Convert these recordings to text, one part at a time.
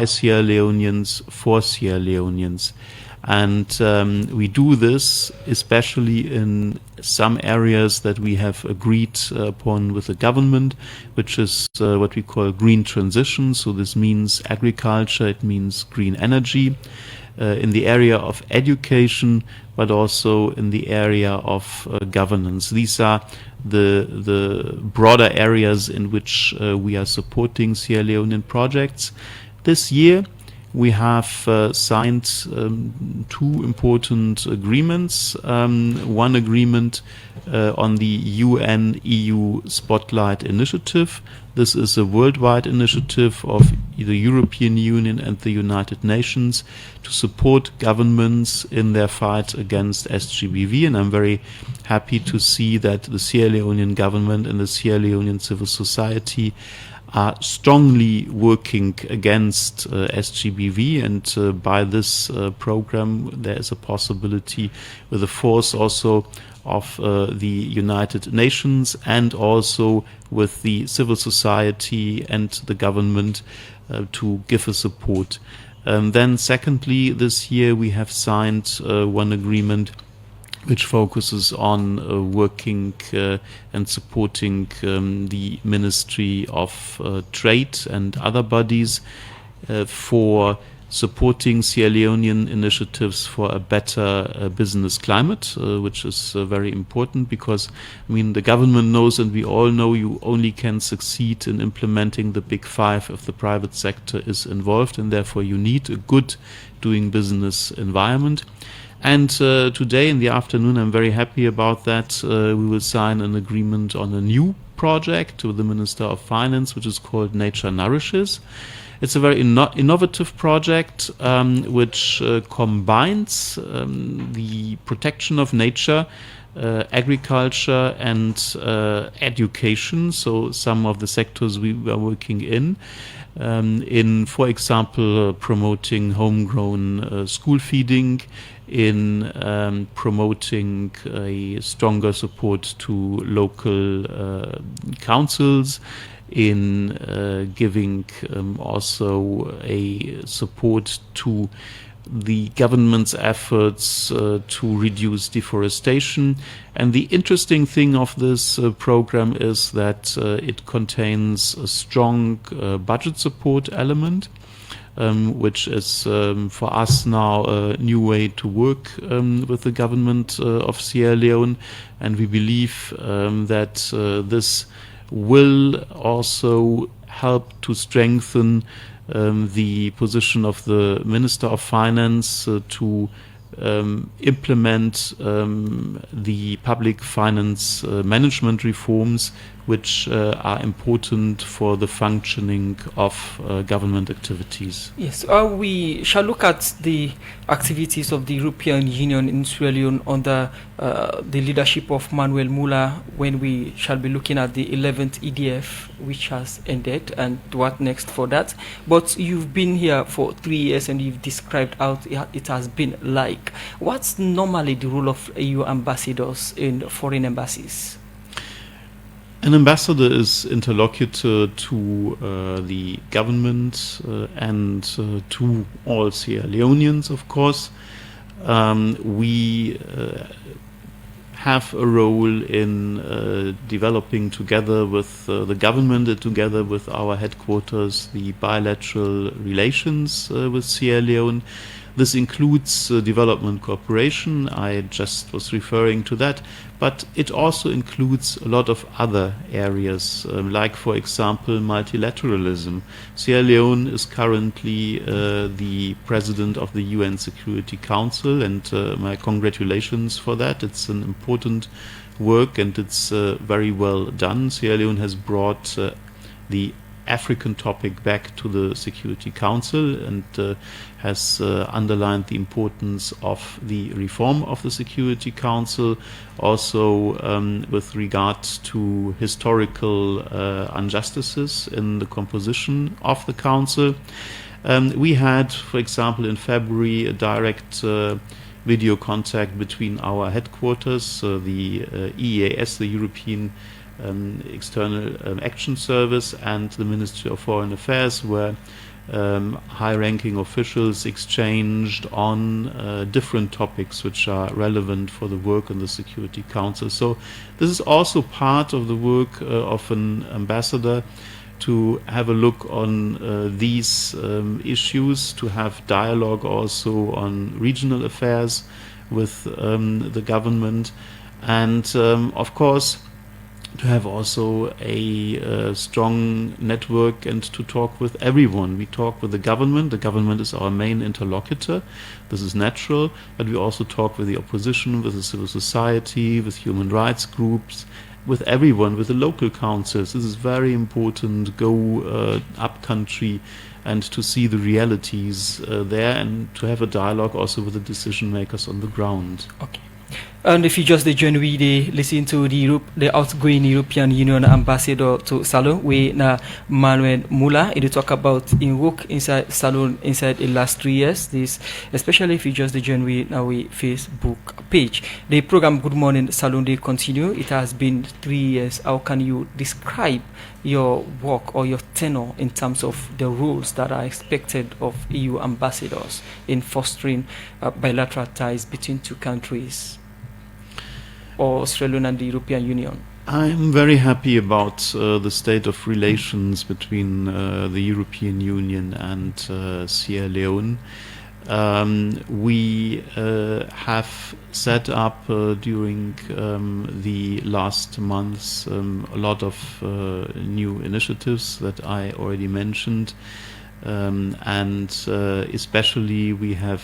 Sierra Leoneans for Sierra Leoneans. And we do this especially in some areas that we have agreed upon with the government, which is what we call green transition. So this means agriculture, it means green energy, in the area of education, but also in the area of governance. These are the broader areas in which we are supporting Sierra Leonean projects. This year, we have signed two important agreements. One agreement on the UN-EU Spotlight Initiative. This is a worldwide initiative of the European Union and the United Nations to support governments in their fight against SGBV. And I'm very happy to see that the Sierra Leonean government and the Sierra Leonean civil society are strongly working against SGBV, and by this program there is a possibility with the force also of the United Nations and also with the civil society and the government to give a support. Then secondly, this year we have signed one agreement which focuses on working and supporting the Ministry of Trade and other bodies for supporting Sierra Leonean initiatives for a better business climate, which is very important because, I mean, the government knows and we all know you only can succeed in implementing the Big Five if the private sector is involved, and therefore you need a good doing business environment. And today in the afternoon, I'm very happy about that, we will sign an agreement on a new project with the Minister of Finance, which is called Nature Nourishes. It's a very innovative project which combines the protection of nature, agriculture and education, so some of the sectors we are working in, for example, promoting homegrown school feeding, in promoting a stronger support to local councils, in giving also a support to the government's efforts to reduce deforestation. And the interesting thing of this program is that it contains a strong budget support element, which is for us now a new way to work with the government of Sierra Leone. And we believe that this will also help to strengthen the position of the Minister of Finance to implement the public finance management reforms which are important for the functioning of government activities. Yes, we shall look at the activities of the European Union in Sierra Leone under the leadership of Manuel Muller when we shall be looking at the 11th EDF, which has ended, and what next for that. But you've been here for 3 years and you've described how it has been like. What's normally the role of EU ambassadors in foreign embassies? An ambassador is interlocutor to the government and to all Sierra Leoneans, of course. We have a role in developing together with the government and together with our headquarters the bilateral relations with Sierra Leone. This includes development cooperation, I just was referring to that, but it also includes a lot of other areas, like, for example, multilateralism. Sierra Leone is currently the president of the UN Security Council, and my congratulations for that. It's an important work and it's very well done. Sierra Leone has brought the African topic back to the Security Council and has underlined the importance of the reform of the Security Council, also with regard to historical injustices in the composition of the Council. We had, for example, in February, a direct video contact between our headquarters, the EEAS, the European External Action Service, and the Ministry of Foreign Affairs, where high-ranking officials exchanged on different topics which are relevant for the work in the Security Council. So this is also part of the work of an ambassador, to have a look on these issues, to have dialogue also on regional affairs with the government, and of course to have also a strong network and to talk with everyone. We talk with the government. The government is our main interlocutor. This is natural, but we also talk with the opposition, with the civil society, with human rights groups, with everyone, with the local councils. This is very important. Go up country and to see the realities there, and to have a dialogue also with the decision makers on the ground. Okay. And if you just join we listen to the outgoing European Union ambassador to Salon, we na Manuel Muller, it talk about in work inside Salon inside the last 3 years. This, especially if you just join we now we Facebook page. The program Good Morning Salon they continue. It has been 3 years. How can you describe your work or your tenure in terms of the rules that are expected of EU ambassadors in fostering bilateral ties between two countries, or Australia and the European Union? I'm very happy about the state of relations between the European Union and Sierra Leone. We have set up during the last months a lot of new initiatives that I already mentioned. And especially we have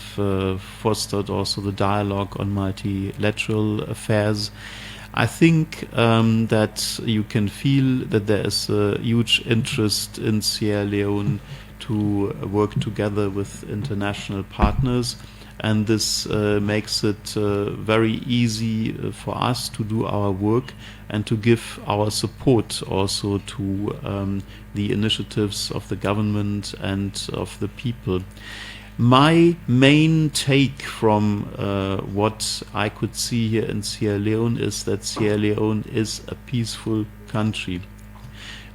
fostered also the dialogue on multilateral affairs. I think that you can feel that there is a huge interest in Sierra Leone to work together with international partners, and this makes it very easy for us to do our work and to give our support also to the initiatives of the government and of the people. My main take from what I could see here in Sierra Leone is that Sierra Leone is a peaceful country.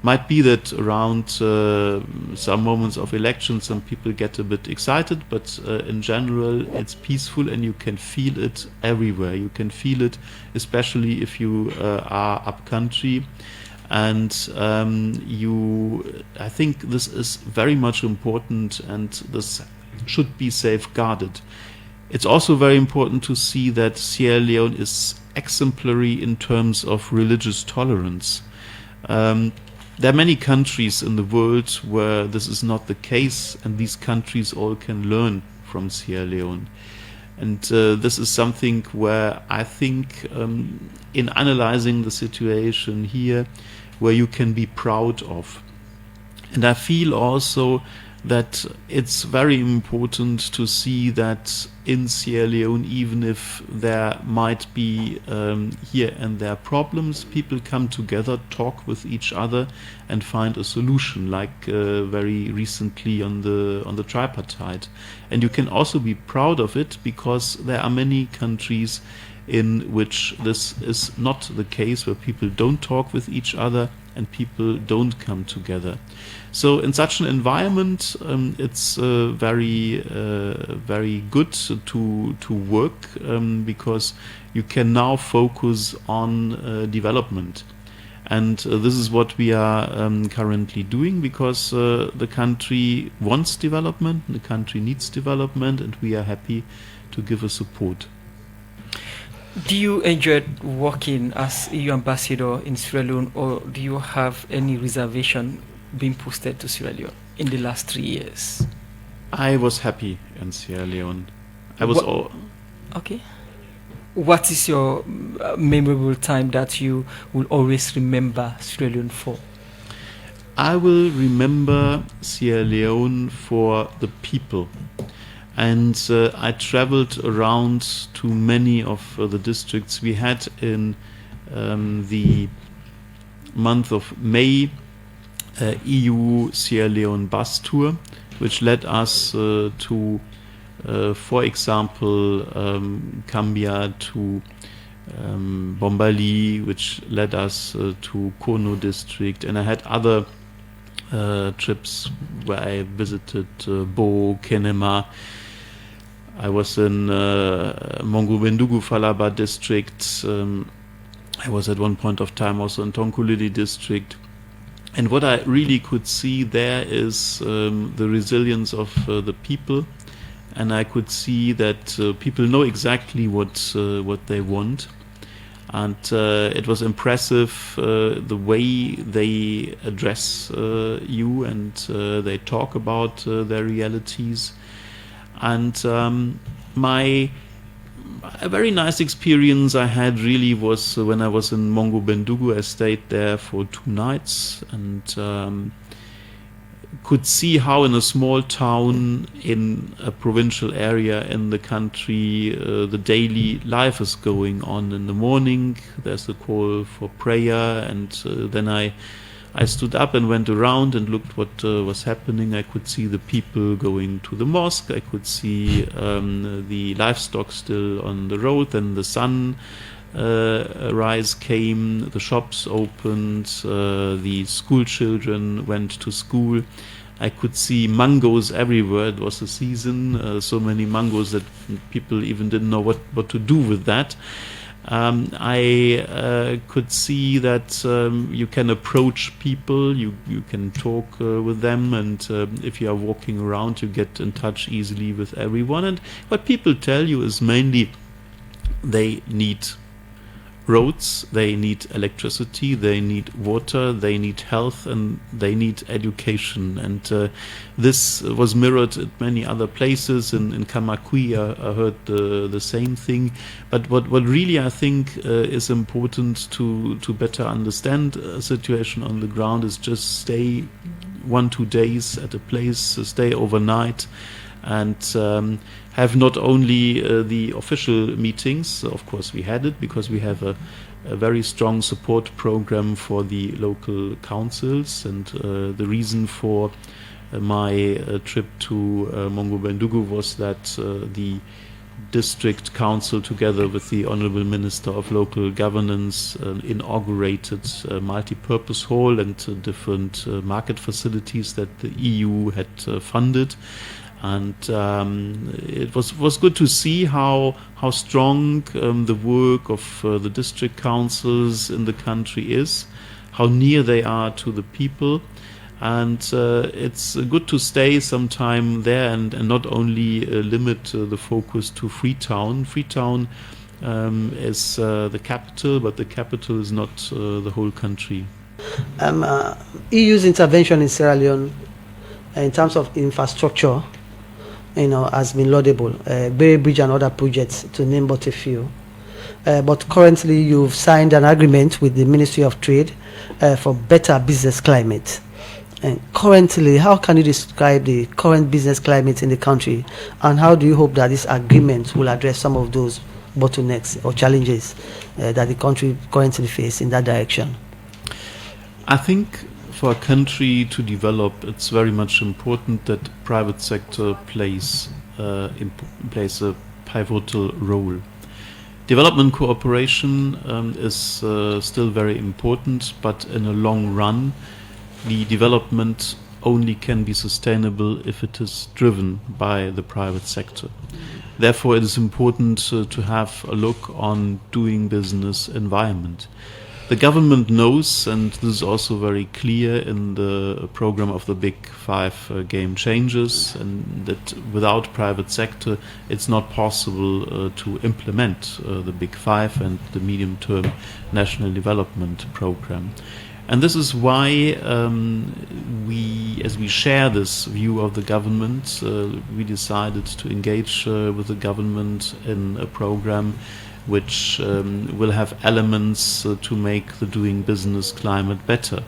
Might be that around some moments of elections some people get a bit excited, but in general it's peaceful, and you can feel it everywhere. You can feel it especially if you are up country, and I think this is very much important, and this should be safeguarded. It's also very important to see that Sierra Leone is exemplary in terms of religious tolerance. There are many countries in the world where this is not the case, and these countries all can learn from Sierra Leone. And this is something where I think in analyzing the situation here, where you can be proud of. And I feel also that it's very important to see that in Sierra Leone, even if there might be here and there problems, people come together, talk with each other, and find a solution, like very recently on the Tripartite. And you can also be proud of it, because there are many countries in which this is not the case, where people don't talk with each other and people don't come together. So in such an environment, it's very good to work, because you can now focus on development. And this is what we are currently doing, because the country wants development, the country needs development, and we are happy to give a support. Do you enjoy working as EU ambassador in Sierra Leone, or do you have any reservation being posted to Sierra Leone in the last 3 years? I was happy in Sierra Leone. Okay. What is your memorable time that you will always remember Sierra Leone for? I will remember Sierra Leone for the people. And I traveled around to many of the districts. We had in the month of May EU Sierra Leone bus tour, which led us to, for example, Cambia, to Bombali, which led us to Kono district, and I had other trips where I visited Bo, Kenema. I was in Mongu-Bendugu Falaba district. I was at one point of time also in Tonkulili district. And what I really could see there is the resilience of the people. And I could see that people know exactly what they want. And it was impressive the way they address you, and they talk about their realities. And a very nice experience I had really was when I was in Mongu-Bendugu. I stayed there for 2 nights and could see how in a small town in a provincial area in the country the daily life is going on. In the morning there's a call for prayer, and then I stood up and went around and looked what was happening. I could see the people going to the mosque. I could see the livestock still on the road. Then the sun rise came, the shops opened, the school children went to school. I could see mangoes everywhere. It was the season, so many mangoes that people even didn't know what to do with that. I could see that you can approach people, you can talk with them, and if you are walking around, you get in touch easily with everyone. And what people tell you is mainly they need roads, they need electricity, they need water, they need health, and they need education. And this was mirrored at many other places. In Kamakui, I heard the same thing. But what really I think is important to better understand a situation on the ground is just stay 1-2 days at a place, stay overnight, and have not only the official meetings. Of course we had it because we have a very strong support program for the local councils, and the reason for my trip to Mongu-Bendugu was that the district council, together with the Honorable Minister of Local Governance, inaugurated a multi-purpose hall and different market facilities that the EU had funded. And it was good to see how strong the work of the district councils in the country is, how near they are to the people. And it's good to stay some time there and not only limit the focus to Freetown. Freetown is the capital, but the capital is not the whole country. EU's intervention in Sierra Leone in terms of infrastructure, has been laudable. Berry Bridge and other projects, to name but a few. But currently, you've signed an agreement with the Ministry of Trade for better business climate. And currently, how can you describe the current business climate in the country, and how do you hope that this agreement will address some of those bottlenecks or challenges that the country currently faces in that direction? I think for a country to develop, it's very much important that private sector plays a pivotal role. Development cooperation is still very important, but in a long run, the development only can be sustainable if it is driven by the private sector. Therefore, it is important to have a look on doing business environment. The government knows, and this is also very clear in the program of the Big Five game changers, and that without private sector it's not possible to implement the Big Five and the medium-term national development program. And this is why as we share this view of the government, we decided to engage with the government in a program which will have elements to make the doing business climate better.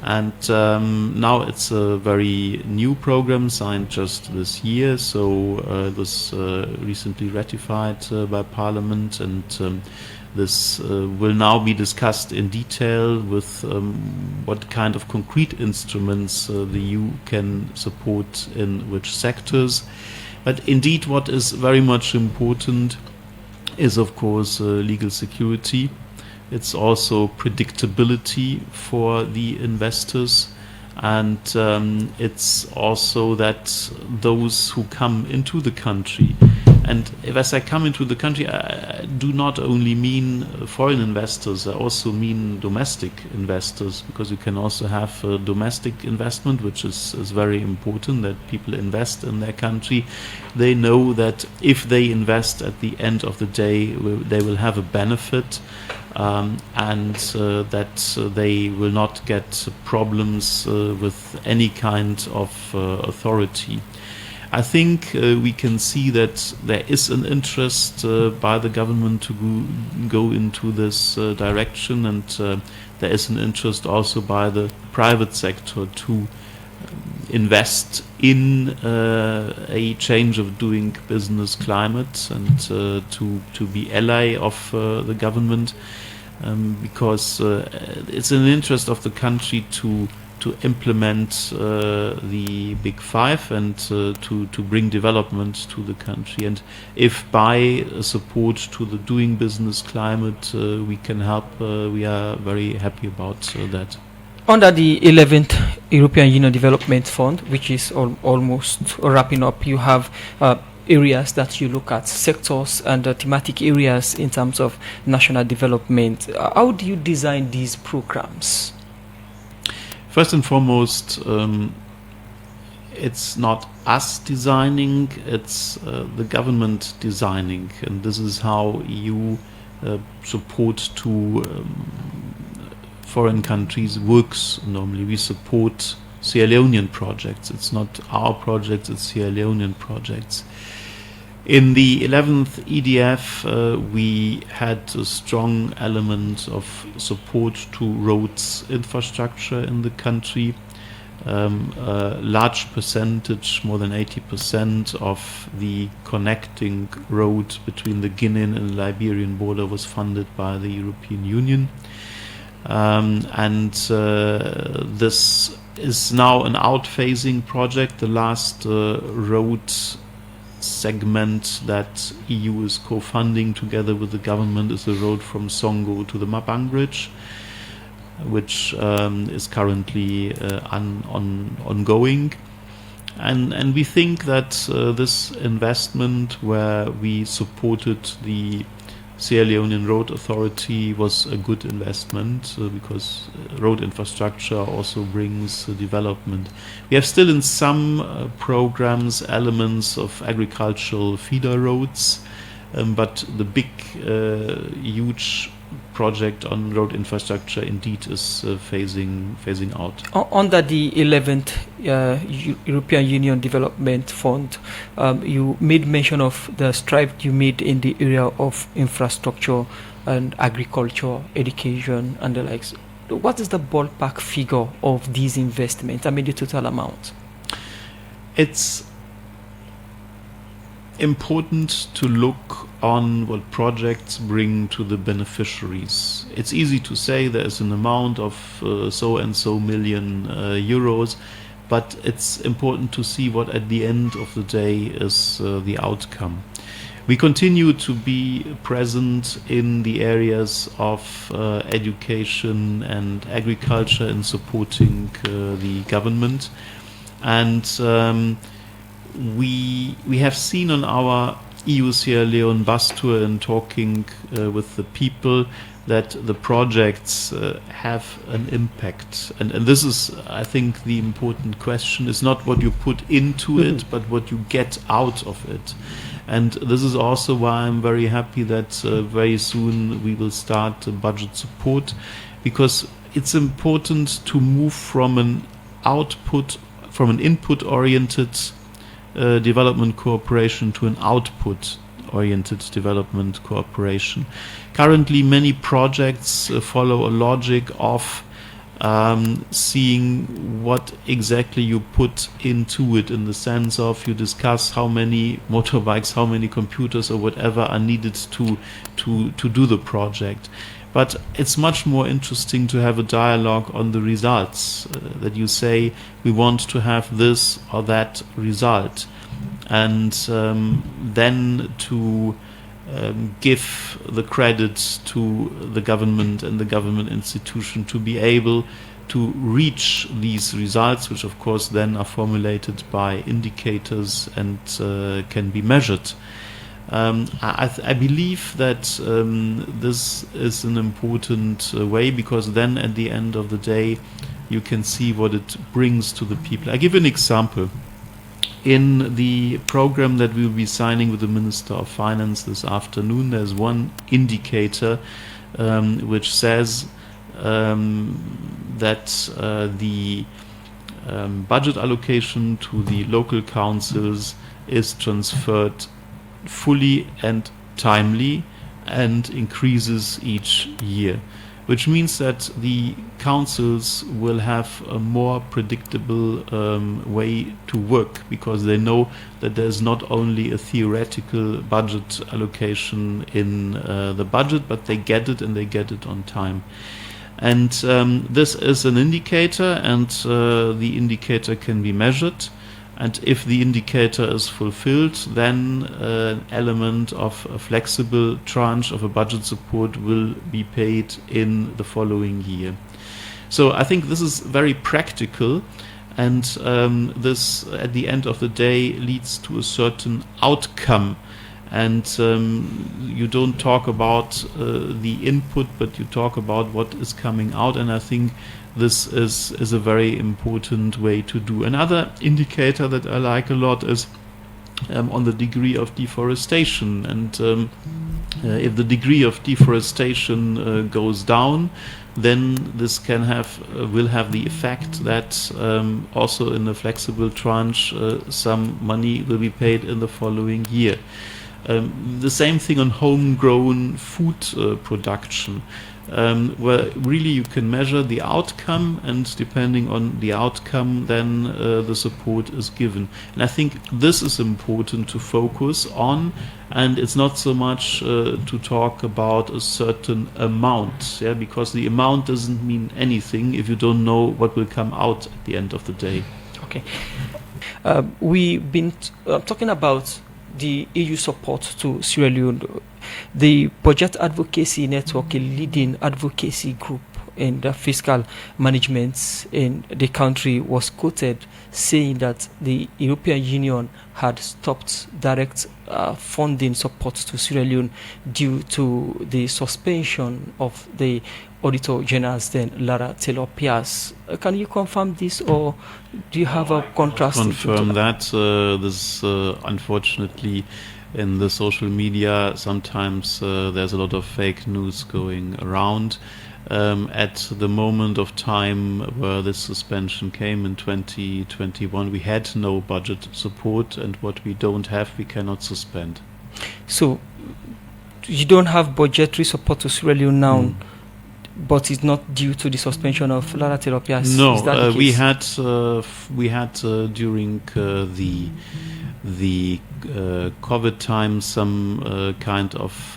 And now it's a very new program, signed just this year, so it was recently ratified by Parliament, and this will now be discussed in detail with what kind of concrete instruments the EU can support in which sectors. But indeed, what is very much important is, of course, legal security. It's also predictability for the investors, And it's also that those who come into the country, and as I come into the country, I do not only mean foreign investors, I also mean domestic investors, because you can also have domestic investment, which is very important, that people invest in their country. They know that if they invest at the end of the day, they will have a benefit. And that they will not get problems with any kind of authority. I think we can see that there is an interest by the government to go into this direction, and there is an interest also by the private sector to invest in a change of doing business climate, and to be ally of the government, because it's in the interest of the country to implement the Big Five and to bring development to the country. And if by support to the doing business climate we can help, we are very happy about that. Under the 11th European Union Development Fund, which is almost wrapping up, you have areas that you look at, sectors and thematic areas in terms of national development. How do you design these programs? First and foremost, it's not us designing, it's the government designing, and this is how EU support to foreign countries works. Normally we support Sierra Leonean projects. It's not our projects, it's Sierra Leonean projects. In the 11th EDF, we had a strong element of support to roads infrastructure in the country. A large percentage, more than 80% of the connecting road between the Guinean and Liberian border was funded by the European Union. This is now an outphasing project. The last road segment that EU is co-funding together with the government is the road from Songo to the Mabang Bridge, which is currently ongoing. And we think that this investment, where we supported the Sierra Leonean Road Authority, was a good investment because road infrastructure also brings development. We have still in some programs elements of agricultural feeder roads, but the big, huge project on road infrastructure indeed is phasing out. Under the 11th European Union Development Fund, you made mention of the strive you made in the area of infrastructure and agriculture, education and the likes. What is the ballpark figure of these investments? I mean the total amount. It's important to look on what projects bring to the beneficiaries. It's easy to say there is an amount of so and so million euros, but it's important to see what at the end of the day is the outcome. We continue to be present in the areas of education and agriculture in supporting the government, and we have seen on our EU Sierra Leone bus tour and talking with the people that the projects have an impact. And this is, I think, the important question. It's not what you put into it, but what you get out of it. And this is also why I'm very happy that very soon we will start budget support, because it's important to move from an input-oriented development cooperation to an output-oriented development cooperation. Currently, many projects follow a logic of seeing what exactly you put into it, in the sense of you discuss how many motorbikes, how many computers or whatever are needed to do the project. But it's much more interesting to have a dialogue on the results, that you say we want to have this or that result, and then to give the credit to the government and the government institution to be able to reach these results, which of course then are formulated by indicators and can be measured. I believe that this is an important way, because then at the end of the day you can see what it brings to the people. I give an example. In the program that we will be signing with the Minister of Finance this afternoon, there's one indicator which says that the budget allocation to the local councils is transferred fully and timely and increases each year, which means that the councils will have a more predictable way to work, because they know that there's not only a theoretical budget allocation in the budget, but they get it, and they get it on time. And this is an indicator, and the indicator can be measured. And if the indicator is fulfilled, then an element of a flexible tranche of a budget support will be paid in the following year. So I think this is very practical, and this, at the end of the day, leads to a certain outcome. And you don't talk about the input, but you talk about what is coming out. And I think this is a very important way to do. Another indicator that I like a lot is on the degree of deforestation. And if the degree of deforestation goes down, then this can will have the effect that also in a flexible tranche some money will be paid in the following year. The same thing on homegrown food production, where really you can measure the outcome, and depending on the outcome, then the support is given. And I think this is important to focus on, and it's not so much to talk about a certain amount, because the amount doesn't mean anything if you don't know what will come out at the end of the day. Okay. We've been talking about the EU support to Sierra Leone. The Budget Advocacy Network, a leading advocacy group in the fiscal management in the country, was quoted saying that the European Union had stopped direct funding support to Sierra Leone due to the suspension of the Auditor General's then, Lara Taylor-Pierce. Can you confirm this, or do you have a contrast? Confirm that. This unfortunately, in the social media, sometimes there's a lot of fake news going around. At the moment of time where this suspension came in 2021, we had no budget support, and what we don't have, we cannot suspend. So you don't have budgetary support to Sierra Leone now, but it's not due to the suspension of Lara Taylor-Pierce? No, we had during the COVID time some kind of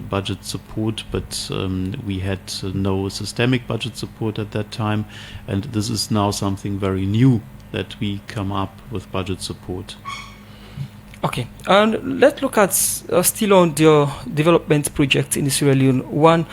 budget support, but we had no systemic budget support at that time, and this is now something very new, that we come up with budget support. Okay, and let's look at still on the development project in Sierra Leone. One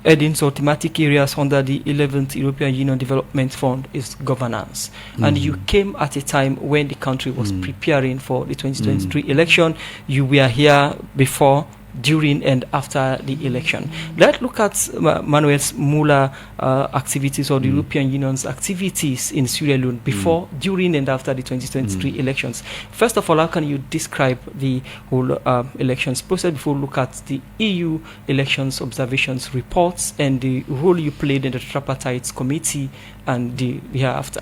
headings or thematic areas under the 11th European Union Development Fund is governance. And you came at a time when the country was preparing for the 2023 election. You were here before, during and after the election. Let's look at Manuel Muller activities, or the European Union's activities in Sierra Leone before, during and after the 2023 elections. First of all, how can you describe the whole elections process before we look at the EU elections observations reports and the role you played in the Tripartite Commmittee and the hereafter?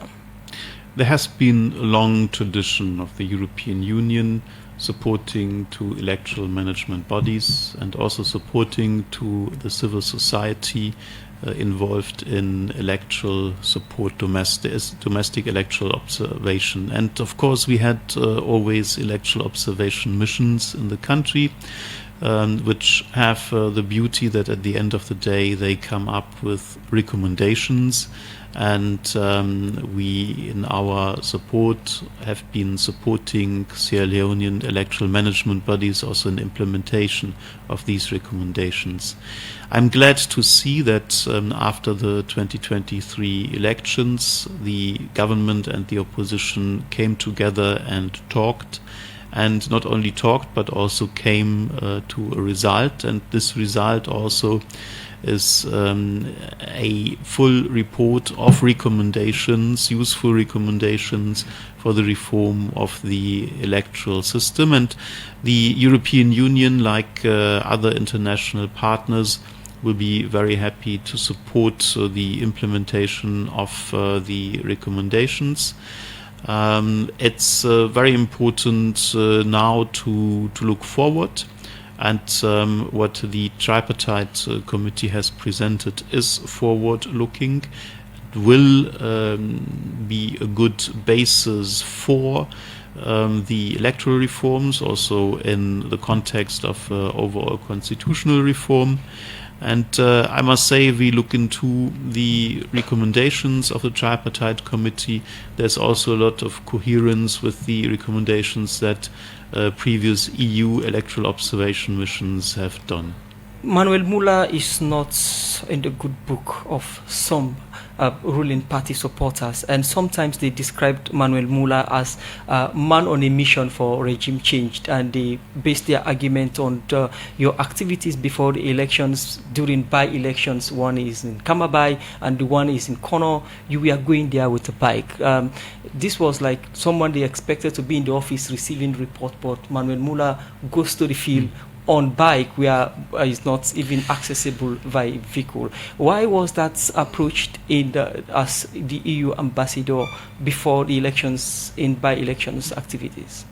There has been a long tradition of the European Union supporting to electoral management bodies, and also supporting to the civil society involved in electoral support, domestic electoral observation. And of course we had always electoral observation missions in the country. which have the beauty that at the end of the day they come up with recommendations. And we, in our support, have been supporting Sierra Leonean electoral management bodies also in implementation of these recommendations. I'm glad to see that after the 2023 elections, the government and the opposition came together and talked. And not only talked, but also came to a result. And this result also is a full report of recommendations, useful recommendations for the reform of the electoral system. And the European Union, like other international partners, will be very happy to support the implementation of the recommendations. It's very important now to look forward, and what the Tripartite Committee has presented is forward-looking. It will be a good basis for the electoral reforms, also in the context of overall constitutional reform. And I must say, if we look into the recommendations of the Tripartite Committee, there's also a lot of coherence with the recommendations that previous EU electoral observation missions have done. Manuel Muller is not in the good book of some ruling party supporters, and sometimes they described Manuel Muller as a man on a mission for regime change, and they based their argument on your activities before the elections, during by-elections. One is in Kamabai and the one is in Kono. You were going there with a bike. This was like someone they expected to be in the office receiving report, but Manuel Muller goes to the field on bike, where is not even accessible by vehicle. Why was that approached as the EU ambassador before the elections, in by-elections activities?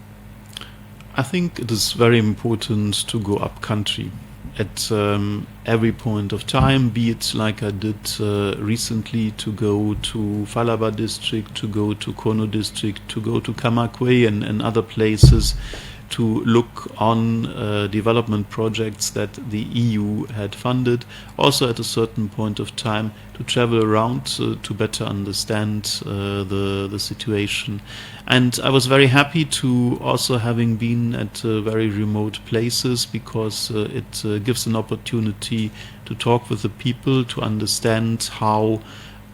I think it is very important to go up country at every point of time, be it like I did recently, to go to Falaba district, to go to Kono district, to go to Kamakwe and other places, to look on development projects that the EU had funded. Also at a certain point of time to travel around to better understand the situation. And I was very happy to also having been at very remote places, because it gives an opportunity to talk with the people, to understand how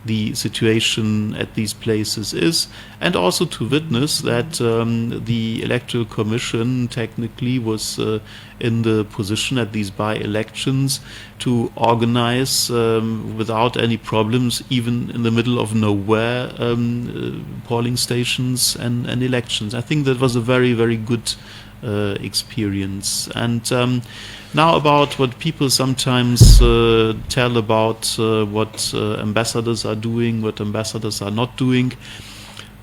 the situation at these places is, and also to witness that the Electoral Commission technically was in the position at these by-elections to organize without any problems, even in the middle of nowhere, polling stations and elections. I think that was a very, very good experience. And now about what people sometimes tell about what ambassadors are doing, what ambassadors are not doing.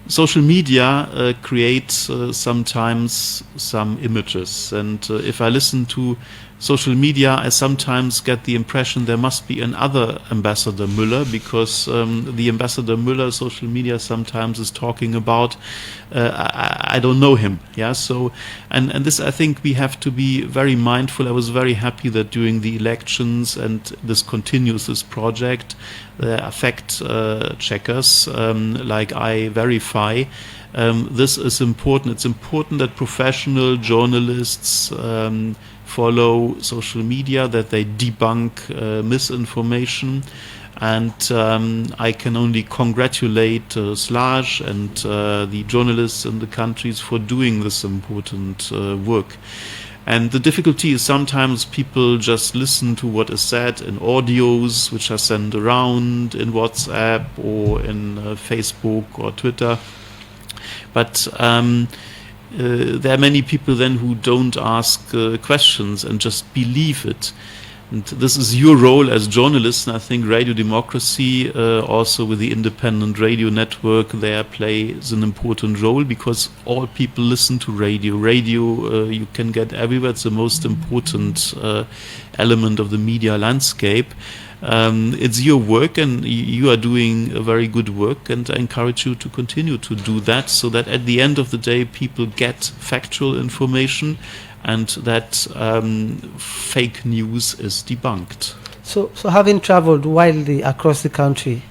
Social media creates sometimes some images, and if I listen to social media, I sometimes get the impression there must be another Ambassador Muller, because the Ambassador Muller social media sometimes is talking about I don't know him. Yeah, so and this, I think we have to be very mindful. I was very happy that during the elections, and this continues, this project, fact checkers like I Verify. This is important. It's important that professional journalists follow social media, that they debunk misinformation. And I can only congratulate Slaj and the journalists in the countries for doing this important work. And the difficulty is sometimes people just listen to what is said in audios which are sent around in WhatsApp or in Facebook or Twitter. But there are many people then who don't ask questions and just believe it. And this is your role as journalists, and I think Radio Democracy, also with the independent radio network there, plays an important role, because all people listen to radio. Radio you can get everywhere. It's the most important element of the media landscape. It's your work, and you are doing a very good work, and I encourage you to continue to do that, so that at the end of the day people get factual information and that fake news is debunked. So having traveled widely across the country,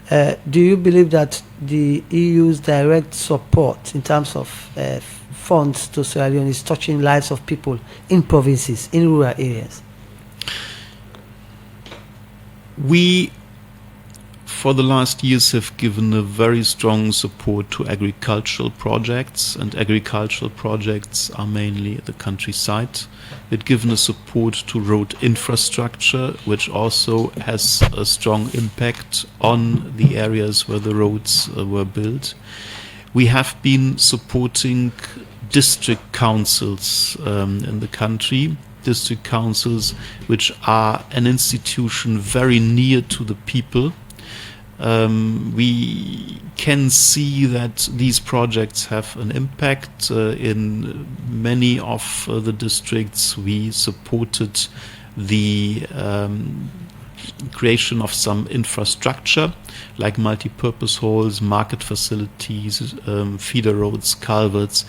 do you believe that the EU's direct support in terms of funds to Sierra Leone is touching lives of people in provinces, in rural areas? We, for the last years, have given a very strong support to agricultural projects, and agricultural projects are mainly at the countryside. We've given a support to road infrastructure, which also has a strong impact on the areas where the roads were built. We have been supporting district councils in the country, district councils which are an institution very near to the people. We can see that these projects have an impact in many of the districts. We supported the creation of some infrastructure like multi-purpose halls, market facilities, feeder roads, culverts,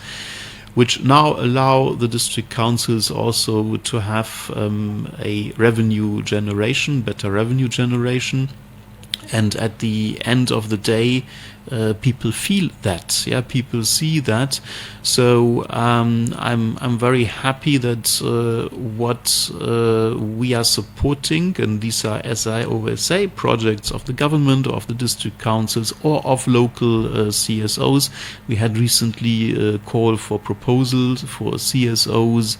which now allow the district councils also to have a revenue generation, better revenue generation. And at the end of the day, people feel that, people see that. So I'm very happy that what we are supporting, and these are, as I always say, projects of the government, of the district councils, or of local CSOs. We had recently a call for proposals for CSOs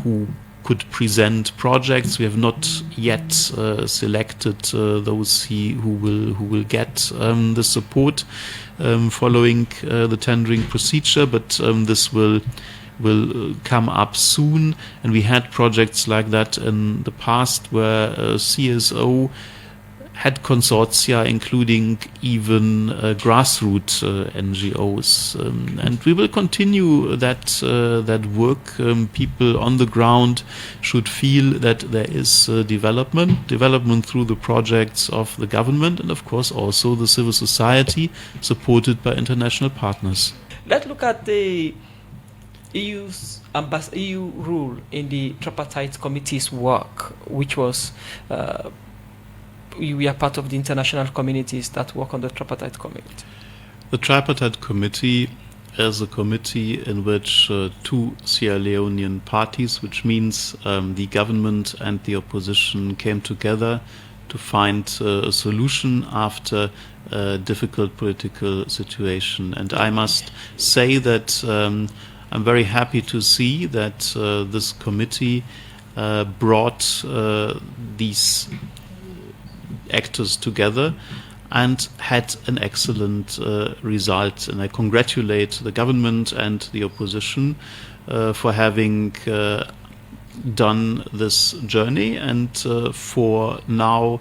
who could present projects. We have not yet selected those who will get the support following the tendering procedure, but this will come up soon. And we had projects like that in the past where CSO had consortia, including even grassroots NGOs, and we will continue that work. People on the ground should feel that there is development through the projects of the government, and of course also the civil society, supported by international partners. Let's look at the EU's EU role in the Tripartite Committee's work, which was we are part of the international communities that work on the Tripartite Committee. The Tripartite Committee is a committee in which two Sierra Leonean parties, which means the government and the opposition, came together to find a solution after a difficult political situation. And I must say that I'm very happy to see that this committee brought these actors together and had an excellent result. And I congratulate the government and the opposition for having done this journey and for now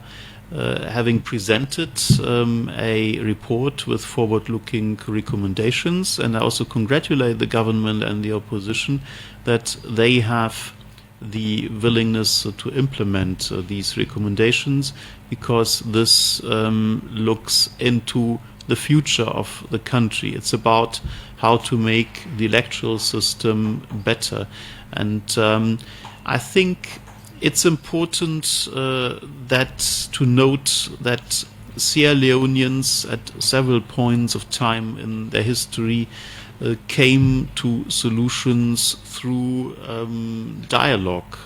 having presented a report with forward-looking recommendations. And I also congratulate the government and the opposition that they have the willingness to implement these recommendations, because this looks into the future of the country. It's about how to make the electoral system better. And I think it's important to note that Sierra Leoneans at several points of time in their history came to solutions through dialogue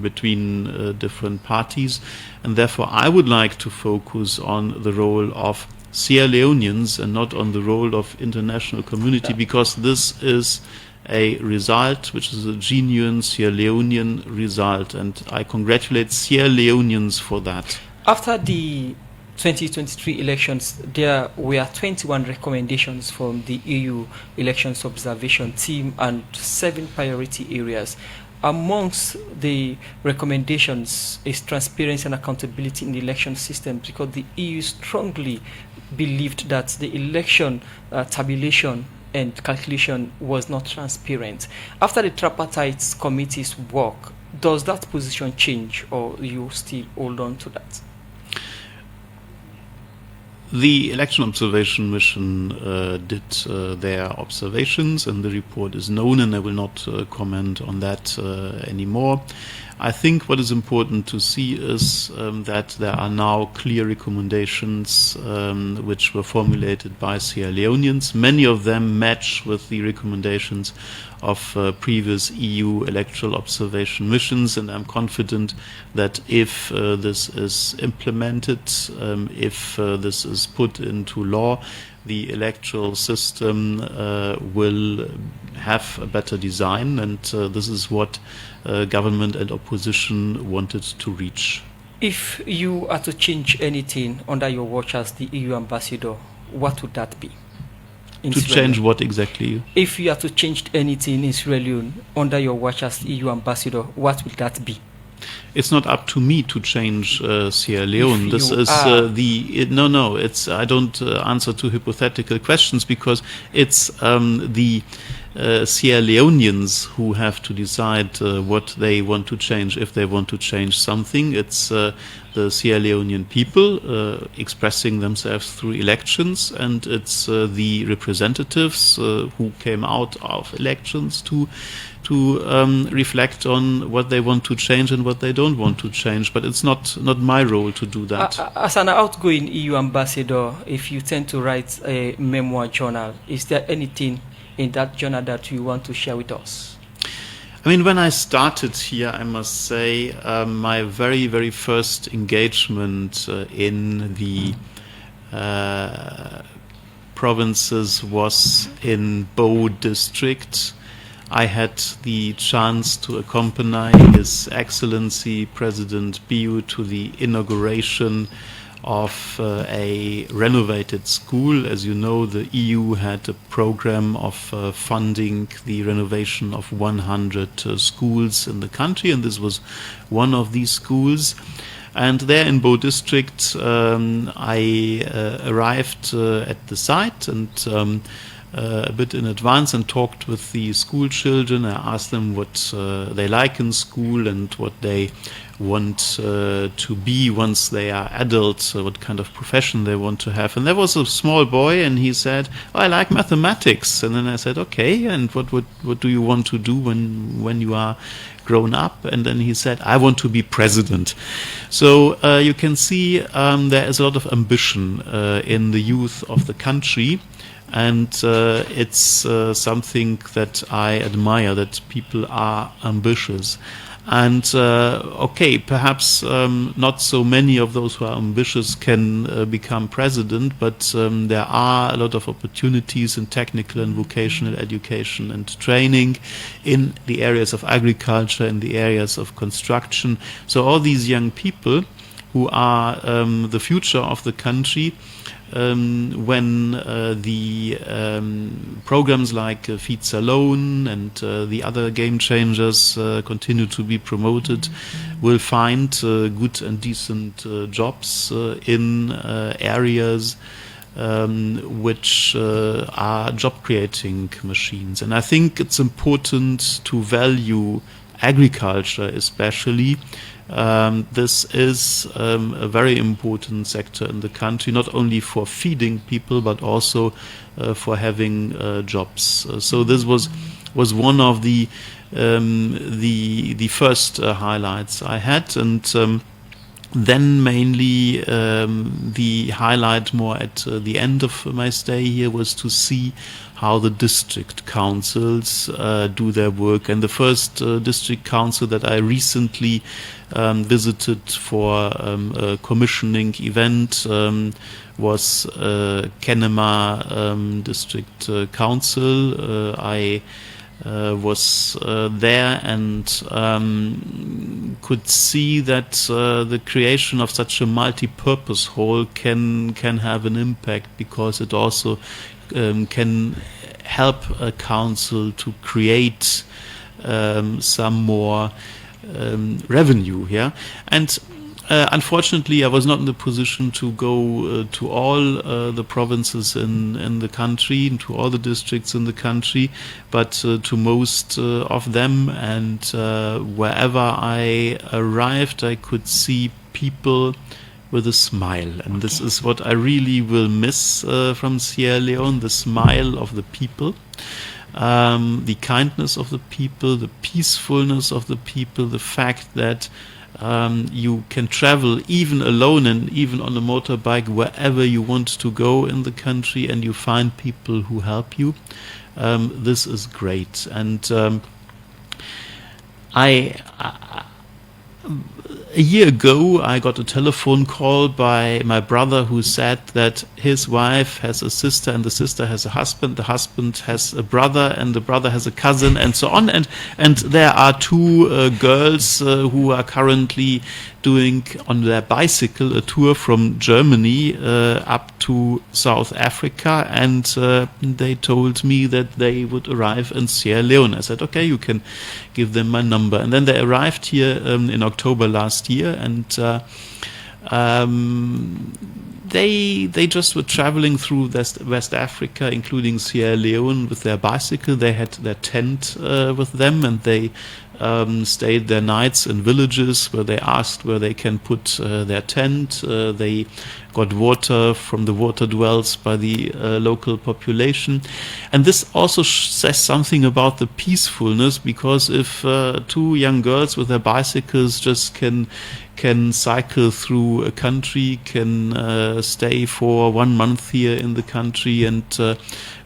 between different parties, and therefore I would like to focus on the role of Sierra Leoneans and not on the role of international community, because this is a result which is a genuine Sierra Leonean result, and I congratulate Sierra Leoneans for that. After the 2023 elections, there were 21 recommendations from the EU Elections Observation Team and 7 priority areas. Amongst the recommendations is transparency and accountability in the election system, because the EU strongly believed that the election tabulation and calculation was not transparent. After the Tripartite Committee's work, does that position change, or you still hold on to that? The election observation mission did their observations, and the report is known, and I will not comment on that anymore. I think what is important to see is that there are now clear recommendations which were formulated by Sierra Leoneans. Many of them match with the recommendations of previous EU electoral observation missions, and I'm confident that if this is implemented, if this is put into law, the electoral system will have a better design, and this is what government and opposition wanted to reach. If you are to change anything under your watch as the EU ambassador, what would that be? To change what exactly? If you are to change anything in Sierra Leone under your watch as the EU ambassador, what will that be? It's not up to me to change Sierra Leone. This is It's I don't answer to hypothetical questions, because it's the Sierra Leoneans who have to decide what they want to change. If they want to change something, it's the Sierra Leonean people expressing themselves through elections, and it's the representatives who came out of elections to reflect on what they want to change and what they don't want to change. But it's not my role to do that. As an outgoing EU ambassador, if you tend to write a memoir journal, is there anything in that journal that you want to share with us? I mean, when I started here, I must say, my very, very first engagement in the provinces was in Bo district. I had the chance to accompany His Excellency President Biu to the inauguration of a renovated school. As you know, the EU had a program of funding the renovation of 100 schools in the country, and this was one of these schools. And there in Bo district, I arrived at the site and a bit in advance and talked with the school children. I asked them what they like in school and what they want to be once they are adults, what kind of profession they want to have. And there was a small boy, and he said, "Oh, I like mathematics." And then I said, "Okay, and what do you want to do when you are grown up?" And then he said, "I want to be president." So you can see there is a lot of ambition in the youth of the country. And it's something that I admire, that people are ambitious. And perhaps not so many of those who are ambitious can become president, but there are a lot of opportunities in technical and vocational education and training, in the areas of agriculture, in the areas of construction. So all these young people who are the future of the country, when the programs like Feed Salone and the other game changers continue to be promoted, will find good and decent jobs in areas which are job-creating machines. And I think it's important to value agriculture especially. This is a very important sector in the country, not only for feeding people, but also for having jobs. So this was one of the first highlights I had, and then mainly the highlight more at the end of my stay here was to see how the district councils do their work. And the first district council that I recently visited for a commissioning event was Kenema District Council. I was there and could see that the creation of such a multi-purpose hall can have an impact, because it also can help a council to create some more revenue. And unfortunately, I was not in the position to go to all the provinces in the country, and to all the districts in the country, but to most of them. And wherever I arrived, I could see people with a smile. And this is what I really will miss from Sierra Leone, the smile of the people. The kindness of the people, the peacefulness of the people, the fact that you can travel even alone and even on a motorbike wherever you want to go in the country, and you find people who help you. This is great. And a year ago, I got a telephone call by my brother who said that his wife has a sister, and the sister has a husband, the husband has a brother, and the brother has a cousin, and so on. And there are two girls who are currently doing on their bicycle a tour from Germany up to South Africa, and they told me that they would arrive in Sierra Leone. I said, okay, you can give them my number. And then they arrived here in October last year, and they just were traveling through West Africa, including Sierra Leone, with their bicycle. They had their tent with them, and they stayed their nights in villages where they asked where they can put their tent. They got water from the water wells by the local population. And this also says something about the peacefulness, because if two young girls with their bicycles just can cycle through a country, can stay for 1 month here in the country, and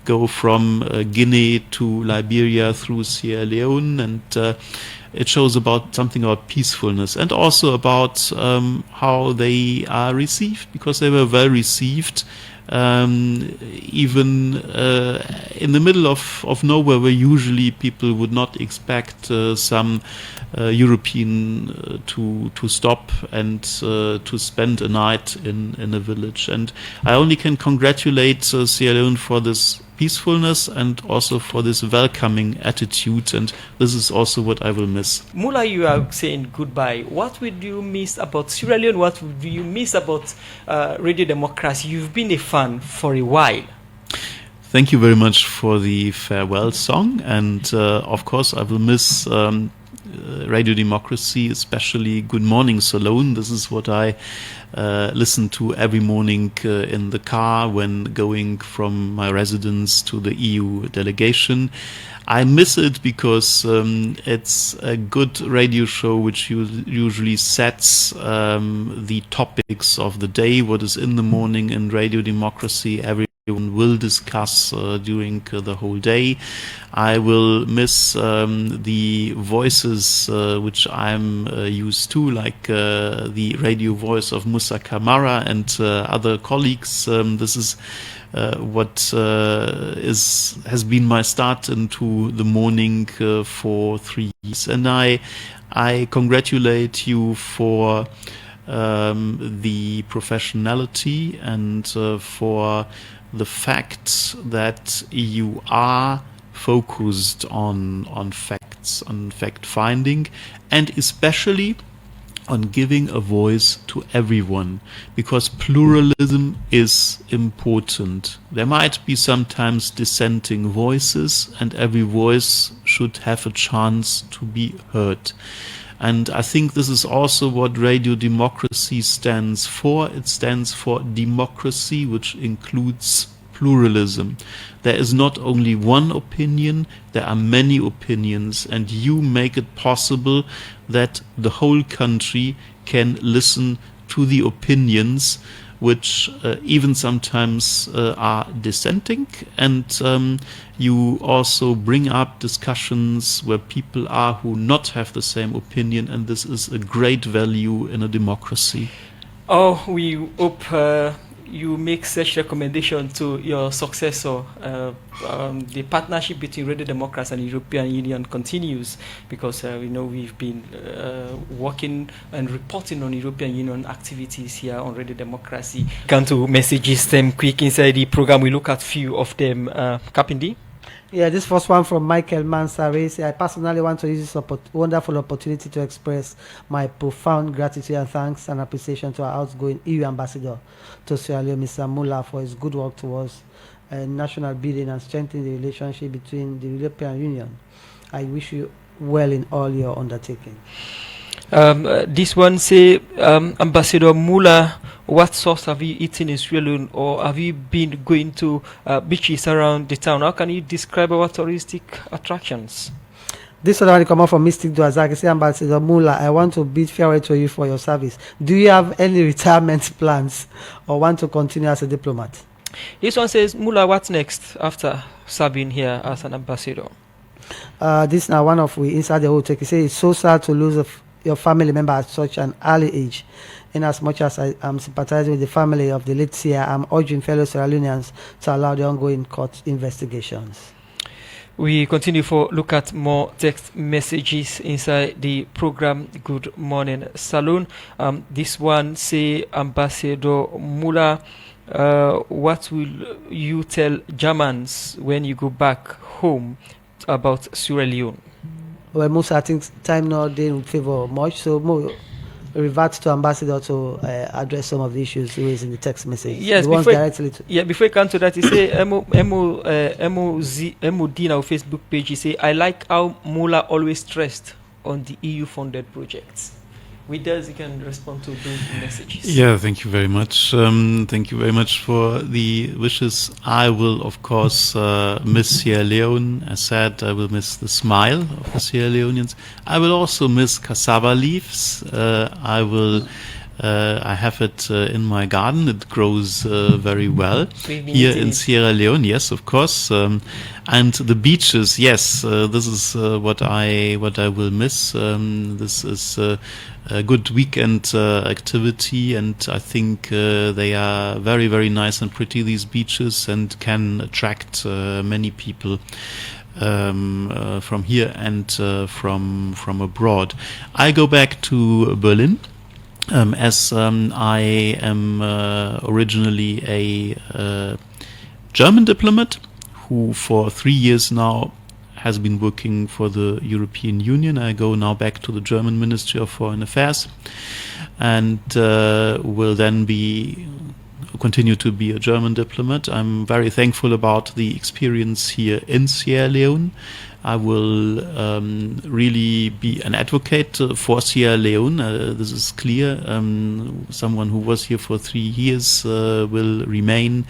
go from Guinea to Liberia through Sierra Leone, and it shows about something about peacefulness, and also about how they are received, because they were well received, even in the middle of nowhere, where usually people would not expect some European to stop and to spend a night in a village. And I only can congratulate Sierra Leone for this peacefulness and also for this welcoming attitude, and this is also what I will miss. Muller, you are saying goodbye. What would you miss about Sierra Leone? What would you miss about Radio Democracy? You've been a fan for a while. Thank you very much for the farewell song, and of course I will miss Radio Democracy, especially Good Morning Salone. This is what I listen to every morning in the car when going from my residence to the EU delegation. I miss it because it's a good radio show which usually sets the topics of the day, what is in the morning in Radio Democracy. Everyone will discuss during the whole day. I will miss the voices which I'm used to, like the radio voice of Musa Kamara and other colleagues. This is what has been my start into the morning for 3 years, and I congratulate you for the professionality and for the fact that you are focused on facts, on fact finding, and especially on giving a voice to everyone, because pluralism is important. There might be sometimes dissenting voices, and every voice should have a chance to be heard. And I think this is also what Radio Democracy stands for. It stands for democracy, which includes pluralism. There is not only one opinion, there are many opinions, and you make it possible that the whole country can listen to the opinions which even sometimes are dissenting, and you also bring up discussions where people are who not have the same opinion, and this is a great value in a democracy. Oh, we hope you make such recommendation to your successor. The partnership between Radio Democracy and European Union continues, because we know we've been working and reporting on European Union activities here on Radio Democracy. Come to messages them quick inside the program. We look at few of them. Kapindi? Yeah, this first one from Michael Mansare. I personally want to use this wonderful opportunity to express my profound gratitude and thanks and appreciation to our outgoing EU ambassador to Sierra Leone, Mr. Muller, for his good work towards national building and strengthening the relationship between the European Union. I wish you well in all your undertaking. This one say, Ambassador Muller what sauce have you eaten in Sierra Leone, or have you been going to beaches around the town? How can you describe our touristic attractions? This one come out from Mystic Duazaki. Say, Ambassador Muller, I want to bid farewell to you for your service. Do you have any retirement plans or want to continue as a diplomat? This one says, Muller, what's next after serving here as an ambassador? This now one of we inside the whole take. He say it's so sad to lose your family member at such an early age. In as much as I am sympathizing with the family of the late seer, I'm urging fellow Sierra Leoneans to allow the ongoing court investigations. We continue for look at more text messages inside the program. Good morning, Salon. This one say, Ambassador Muller, what will you tell Germans when you go back home about Sierra Leone? Well, most I think time now they in favor much, so more revert to Ambassador to address some of the issues raised in the text message. Yes, before you come to that, he say MOD now Facebook page. He say, I like how Muller always stressed on the EU-funded projects. With us, you can respond to those messages. Yeah, thank you very much. Thank you very much for the wishes. I will, of course, miss Sierra Leone. As said, I will miss the smile of the Sierra Leoneans. I will also miss Casaba Leaves. I have it in my garden. It grows very well here in Sierra Leone. Yes, of course. And the beaches. Yes, this is what I will miss. This is a good weekend activity, and I think they are very, very nice and pretty, these beaches, and can attract many people from here and from abroad. I go back to Berlin. As I am originally a German diplomat who for 3 years now has been working for the European Union. I go now back to the German Ministry of Foreign Affairs and will then continue to be a German diplomat. I'm very thankful about the experience here in Sierra Leone. I will really be an advocate for Sierra Leone. This is clear. Someone who was here for 3 years will remain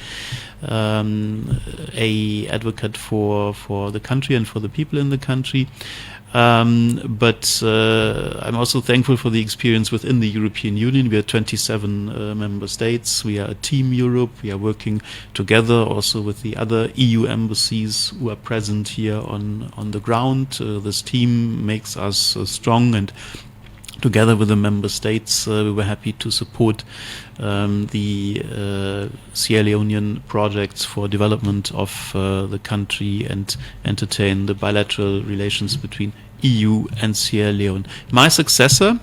a advocate for the country and for the people in the country. But I'm also thankful for the experience within the European Union. We are 27 member states. We are a team Europe. We are working together also with the other EU embassies who are present here on the ground. This team makes us strong, and together with the member states, we were happy to support the Sierra Leonean projects for development of the country and entertain the bilateral relations between EU and Sierra Leone. My successor,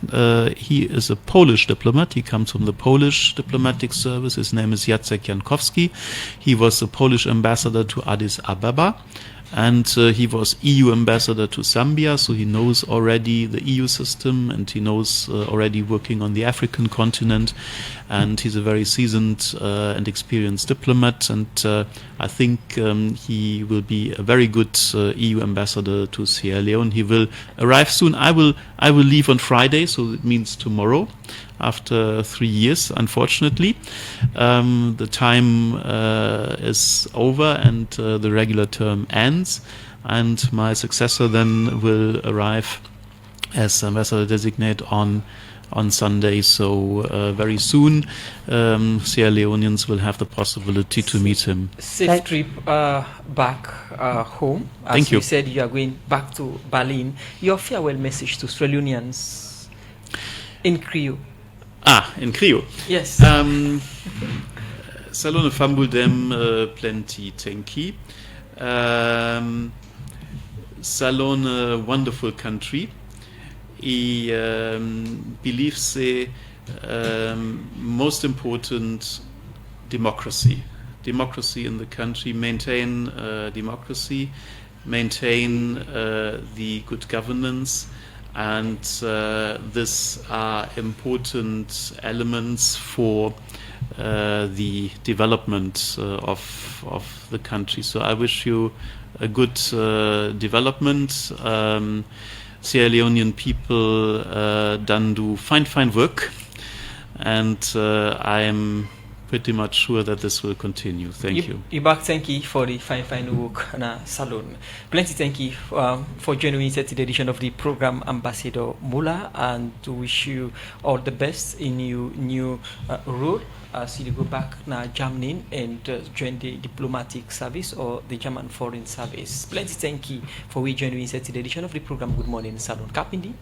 he is a Polish diplomat. He comes from the Polish diplomatic service. His name is Jacek Jankowski. He was the Polish ambassador to Addis Ababa. And he was EU ambassador to Zambia, so he knows already the EU system, and he knows already working on the African continent. And he's a very seasoned and experienced diplomat, and I think he will be a very good EU ambassador to Sierra Leone. He will arrive soon. I will leave on Friday, so it means tomorrow. After 3 years, unfortunately. The time is over and the regular term ends, and my successor then will arrive as ambassador designate on Sunday. So very soon Sierra Leoneans will have the possibility to meet him. Safe trip back home. As Thank you. You said, you are going back to Berlin. Your farewell message to Sierra Leoneans in Creole. In Creole. Yes. Salone Fambudem Plenty Tenki. Salone wonderful country. He believes most important democracy. Democracy in the country. Maintain democracy. Maintain the good governance. And these are important elements for the development of the country. So I wish you a good development. Sierra Leonean people do fine work, and I am pretty much sure that this will continue. Thank you. Ibak, thank you for the fine work na salon. Plenty thank you for joining in the edition of the program, Ambassador Muller, and to wish you all the best in your new role as you go back na Germany and join the diplomatic service or the German foreign service. Plenty thank you for joining in the edition of the program. Good morning, Salon Kapindi.